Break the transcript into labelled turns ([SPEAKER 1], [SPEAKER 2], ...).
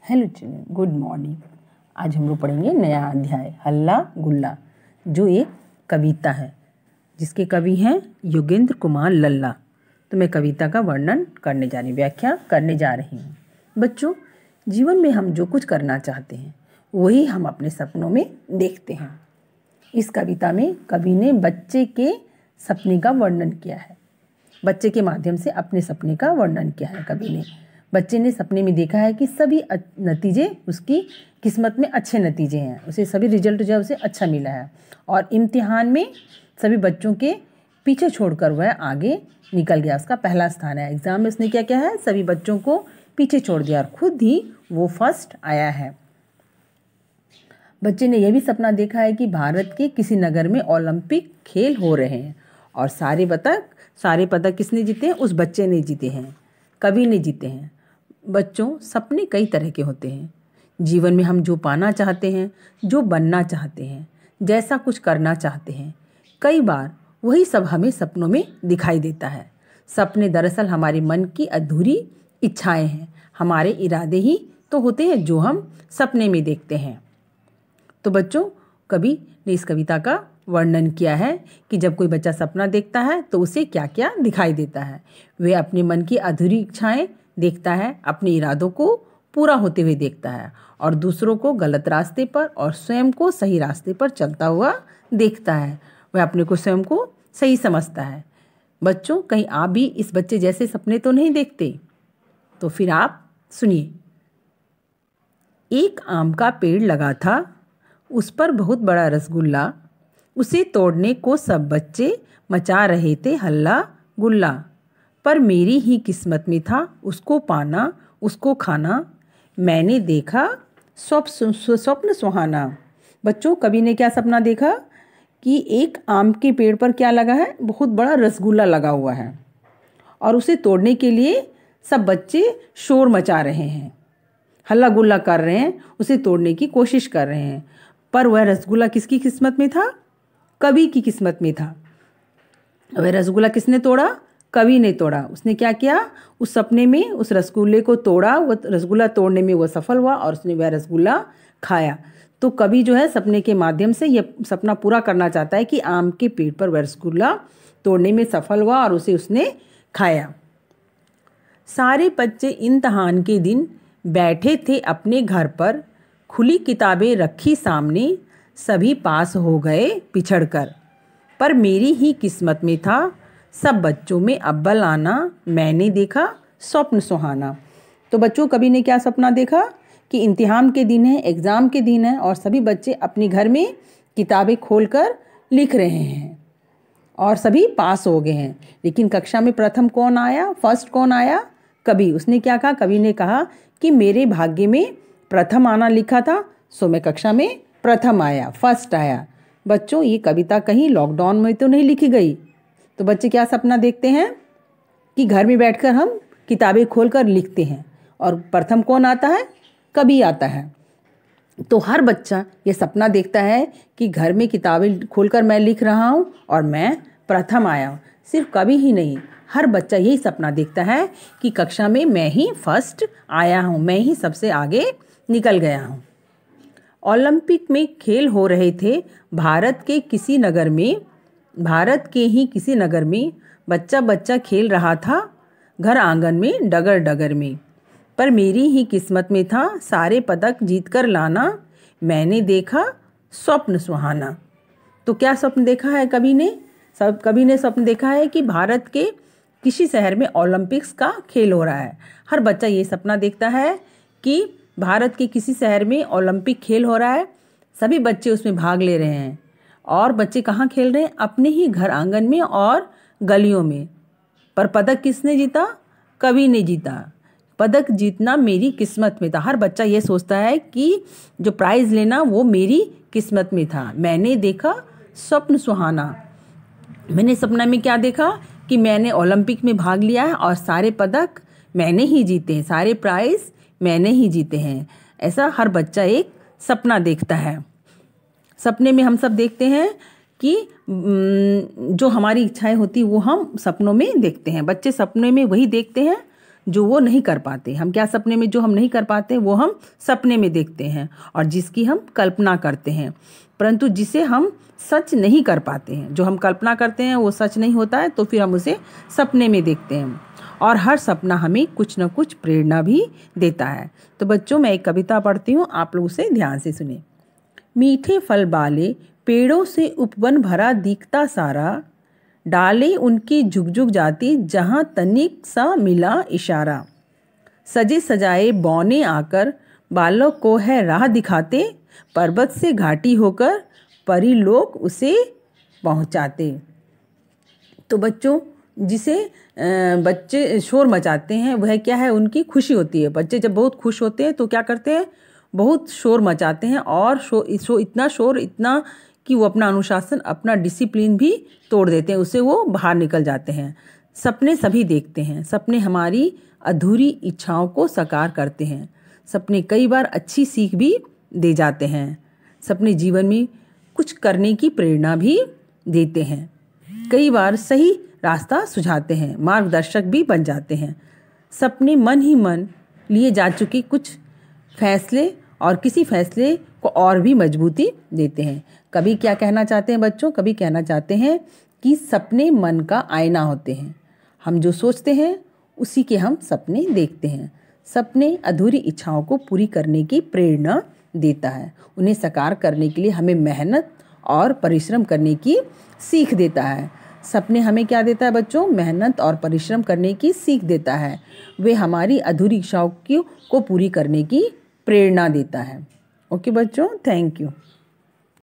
[SPEAKER 1] Hello children, good morning. आज हम लोग पढ़ेंगे नया अध्याय हल्ला गुल्ला, जो एक कविता है जिसके कवि हैं योगेंद्र कुमार लल्ला। तो मैं कविता का वर्णन करने जा रही हूँ, व्याख्या करने जा रही हूँ। बच्चों, जीवन में हम जो कुछ करना चाहते हैं वही हम अपने सपनों में देखते हैं। इस कविता में कवि ने बच्चे के सपने का वर्णन किया है। बच्चे के माध्यम से अपने सपने का वर्णन किया है कवि ने। बच्चे ने सपने में देखा है कि सभी नतीजे उसकी किस्मत में अच्छे नतीजे हैं, उसे सभी रिजल्ट जो है उसे अच्छा मिला है और इम्तिहान में सभी बच्चों के पीछे छोड़कर वह आगे निकल गया। उसका पहला स्थान है। एग्ज़ाम में उसने क्या किया है, सभी बच्चों को पीछे छोड़ दिया और खुद ही वो फर्स्ट आया है। बच्चे ने यह भी सपना देखा है कि भारत के किसी नगर में ओलंपिक खेल हो रहे हैं और सारे पदक किसने जीते हैं? उस बच्चे ने जीते हैं, कवि ने जीते हैं। बच्चों, सपने कई तरह के होते हैं। जीवन में हम जो पाना चाहते हैं, जो बनना चाहते हैं, जैसा कुछ करना चाहते हैं, कई बार वही सब हमें सपनों में दिखाई देता है। सपने दरअसल हमारे मन की अधूरी इच्छाएं हैं। हमारे इरादे ही तो होते हैं जो हम सपने में देखते हैं। तो बच्चों, कवि ने इस कविता का वर्णन किया है कि जब कोई बच्चा सपना देखता है तो उसे क्या क्या दिखाई देता है। वे अपने मन की अधूरी इच्छाएं देखता है, अपने इरादों को पूरा होते हुए देखता है और दूसरों को गलत रास्ते पर और स्वयं को सही रास्ते पर चलता हुआ देखता है। वह अपने को स्वयं को सही समझता है। बच्चों, कहीं आप भी इस बच्चे जैसे सपने तो नहीं देखते? तो फिर आप सुनिए। एक आम का पेड़ लगा था, उस पर बहुत बड़ा रसगुल्ला, उसे तोड़ने को सब बच्चे मचा रहे थे हल्ला गुल्ला, पर मेरी ही किस्मत में था उसको पाना, उसको खाना, मैंने देखा स्वप्न सुहाना। बच्चों, कवि ने क्या सपना देखा कि एक आम के पेड़ पर क्या लगा है, बहुत बड़ा रसगुल्ला लगा हुआ है और उसे तोड़ने के लिए सब बच्चे शोर मचा रहे हैं, हल्ला गुल्ला कर रहे हैं, उसे तोड़ने की कोशिश कर रहे हैं। पर वह रसगुल्ला किसकी किस्मत में था? कवि की किस्मत में था। वह रसगुल्ला किसने तोड़ा? कवि ने तोड़ा। उसने क्या किया? उस सपने में उस रसगुल्ले को तोड़ा। वह रसगुल्ला तोड़ने में वह सफल हुआ और उसने वह रसगुल्ला खाया। तो कवि जो है सपने के माध्यम से यह सपना पूरा करना चाहता है कि आम के पेड़ पर वह रसगुल्ला तोड़ने में सफल हुआ और उसे उसने खाया। सारे बच्चे इम्तिहान के दिन बैठे थे अपने घर पर, खुली किताबें रखी सामने, सभी पास हो गए पिछड़कर, पर मेरी ही किस्मत में था सब बच्चों में अव्वल आना, मैंने देखा स्वप्न सुहाना। तो बच्चों, कवि ने क्या सपना देखा कि इम्तिहान के दिन है, एग्ज़ाम के दिन है और सभी बच्चे अपने घर में किताबें खोलकर लिख रहे हैं और सभी पास हो गए हैं। लेकिन कक्षा में प्रथम कौन आया, फर्स्ट कौन आया? कवि। उसने क्या कहा? कवि ने कहा कि मेरे भाग्य में प्रथम आना लिखा था, सो मैं कक्षा में प्रथम आया, फर्स्ट आया। बच्चों, ये कविता कहीं लॉकडाउन में तो नहीं लिखी गई। तो बच्चे क्या सपना देखते हैं कि घर में बैठकर हम किताबें खोलकर लिखते हैं और प्रथम कौन आता है? कवि आता है। तो हर बच्चा ये सपना देखता है कि घर में किताबें खोलकर मैं लिख रहा हूँ और मैं प्रथम आया हूँ। सिर्फ कवि ही नहीं, हर बच्चा यही सपना देखता है कि कक्षा में मैं ही फर्स्ट आया हूँ, मैं ही सबसे आगे निकल गया हूँ। ओलंपिक में खेल हो रहे थे भारत के ही किसी नगर में, बच्चा बच्चा खेल रहा था घर आंगन में डगर डगर में, पर मेरी ही किस्मत में था सारे पदक जीत कर लाना, मैंने देखा स्वप्न सुहाना। तो क्या स्वप्न देखा है कवि ने? कवि ने स्वप्न देखा है कि भारत के किसी शहर में ओलंपिक्स का खेल हो रहा है। हर बच्चा ये सपना देखता है कि भारत के किसी शहर में ओलंपिक खेल हो रहा है, सभी बच्चे उसमें भाग ले रहे हैं और बच्चे कहाँ खेल रहे हैं? अपने ही घर आंगन में और गलियों में। पर पदक किसने जीता? कवि ने जीता। पदक जीतना मेरी किस्मत में था। हर बच्चा ये सोचता है कि जो प्राइज़ लेना वो मेरी किस्मत में था। मैंने देखा स्वप्न सुहाना। मैंने सपना में क्या देखा कि मैंने ओलंपिक में भाग लिया है और सारे पदक मैंने ही जीते हैं, सारे प्राइज़ मैंने ही जीते हैं। ऐसा हर बच्चा एक सपना देखता है। सपने में हम सब देखते हैं कि जो हमारी इच्छाएं होती वो हम सपनों में देखते हैं। बच्चे सपने में वही देखते हैं जो वो नहीं कर पाते। हम क्या सपने में जो हम नहीं कर पाते वो हम सपने में देखते हैं, और जिसकी हम कल्पना करते हैं। परंतु जिसे हम सच नहीं कर पाते हैं, जो हम कल्पना करते हैं वो सच नहीं होता है, तो फिर हम उसे सपने में देखते हैं। और हर सपना हमें कुछ न कुछ प्रेरणा भी देता है। तो बच्चों, मैं एक कविता पढ़ती हूँ, आप लोग उसे ध्यान से सुने। मीठे फल वाले पेड़ों से उपवन भरा दिखता सारा, डाले उनकी झुक झुक जाती जहाँ तनिक सा मिला इशारा। सजे सजाए बौने आकर बालक को है राह दिखाते, पर्वत से घाटी होकर परी लोग उसे पहुँचाते। तो बच्चों, जिसे बच्चे शोर मचाते हैं वह क्या है, उनकी खुशी होती है। बच्चे जब बहुत खुश होते हैं तो क्या करते हैं, बहुत शोर मचाते हैं, और इतना शोर इतना कि वो अपना अनुशासन, अपना डिसिप्लिन भी तोड़ देते हैं, उससे वो बाहर निकल जाते हैं। सपने सभी देखते हैं, सपने हमारी अधूरी इच्छाओं को साकार करते हैं। सपने कई बार अच्छी सीख भी दे जाते हैं। सपने जीवन में कुछ करने की प्रेरणा भी देते हैं, कई बार सही रास्ता सुझाते हैं, मार्गदर्शक भी बन जाते हैं। सपने मन ही मन लिए जा चुके कुछ फैसले और किसी फैसले को और भी मजबूती देते हैं। कभी क्या कहना चाहते हैं बच्चों, कभी कहना चाहते हैं कि सपने मन का आईना होते हैं। हम जो सोचते हैं उसी के हम सपने देखते हैं। सपने अधूरी इच्छाओं को पूरी करने की प्रेरणा देता है। उन्हें साकार करने के लिए हमें मेहनत और परिश्रम करने की सीख देता है। सपने हमें क्या देता है बच्चों, मेहनत और परिश्रम करने की सीख देता है। वे हमारी अधूरी इच्छाओं को पूरी करने की प्रेरणा देता है। ओके बच्चों, थैंक यू।